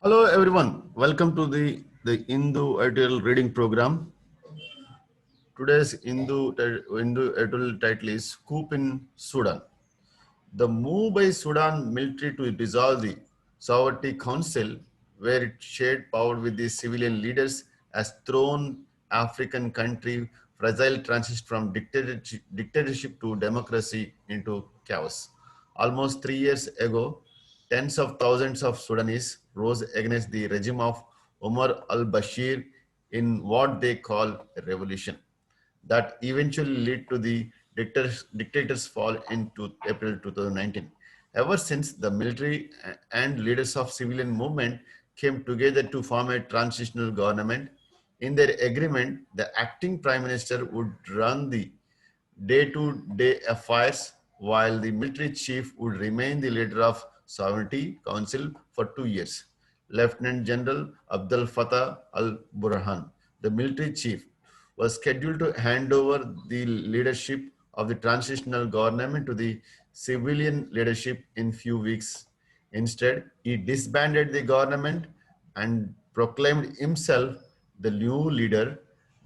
Hello everyone, welcome to the Hindu Editorial reading program. Today's Hindu editorial title is Coup in Sudan. The move by Sudan military to dissolve the Sovereignty Council, where it shared power with the civilian leaders, has thrown African country fragile transition from dictatorship to democracy into chaos. Almost 3 years ago, tens of thousands of Sudanese rose against the regime of Omar al-Bashir in what they call a revolution that eventually led to the dictator's fall in April 2019. Ever since, the military and leaders of civilian movement came together to form a transitional government. In their agreement, the acting prime minister would run the day-to-day affairs, while the military chief would remain the leader of Sovereignty Council for 2 years. Lieutenant General Abdel Fattah al-Burhan, the military chief, was scheduled to hand over the leadership of the transitional government to the civilian leadership in few weeks. Instead, he disbanded the government and proclaimed himself the new leader,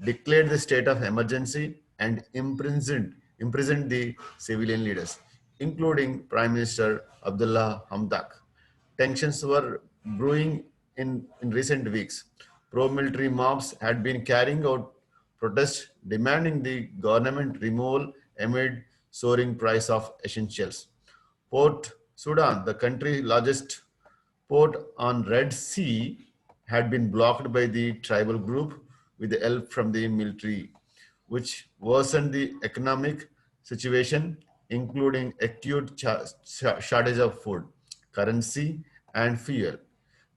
declared the state of emergency, and imprisoned the civilian leaders, including Prime Minister Abdullah Hamdok. Tensions were brewing in recent weeks. Pro-military mobs had been carrying out protests demanding the government removal amid soaring price of essentials. Port Sudan, the country's largest port on Red Sea, had been blocked by the tribal group with the help from the military, which worsened the economic situation, including acute shortage of food, currency, and fuel.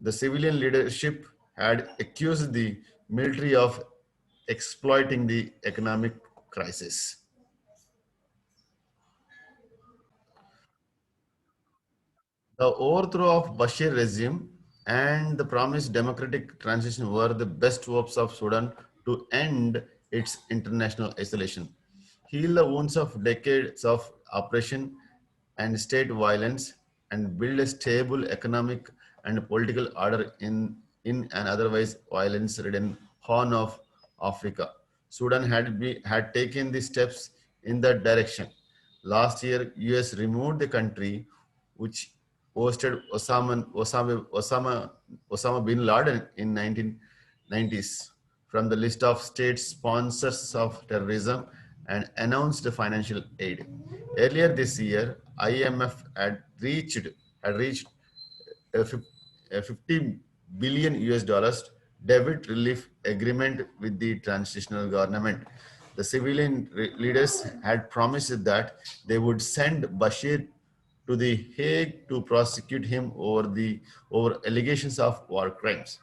The civilian leadership had accused the military of exploiting the economic crisis. The overthrow of Bashir regime and the promised democratic transition were the best hopes of Sudan to end its international isolation, heal the wounds of decades of oppression and state violence, and build a stable economic and political order in an otherwise violence-ridden Horn of Africa. Sudan had taken the steps in that direction. Last year, US removed the country which hosted Osama bin Laden in 1990s from the list of state sponsors of terrorism and announced financial aid. Earlier this year, IMF had reached a 50 billion US dollars debit relief agreement with the transitional government. The civilian leaders had promised that they would send Bashir to the Hague to prosecute him over allegations of war crimes,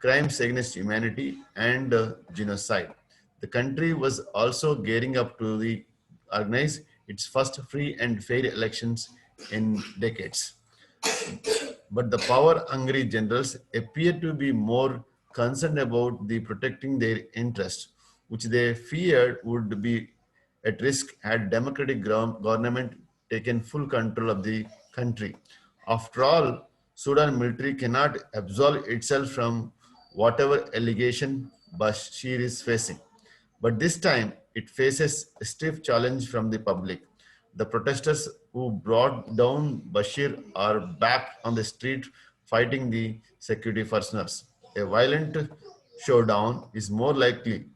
crimes against humanity, and genocide. The country was also gearing up to organize its first free and fair elections in decades. But the power-hungry generals appear to be more concerned about the protecting their interests, which they feared would be at risk had democratic government taken full control of the country. After all, Sudan military cannot absolve itself from whatever allegation Bashir is facing. But this time, it faces a stiff challenge from the public. The protesters who brought down Bashir are back on the street fighting the security personnel. A violent showdown is more likely.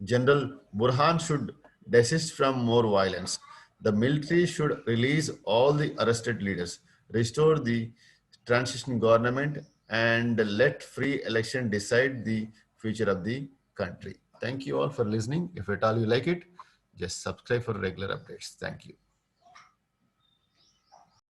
General Burhan should desist from more violence. The military should release all the arrested leaders, restore the transition government, and let free election decide the future of the country. Thank you all for listening. If at all you like it, just subscribe for regular updates. Thank you.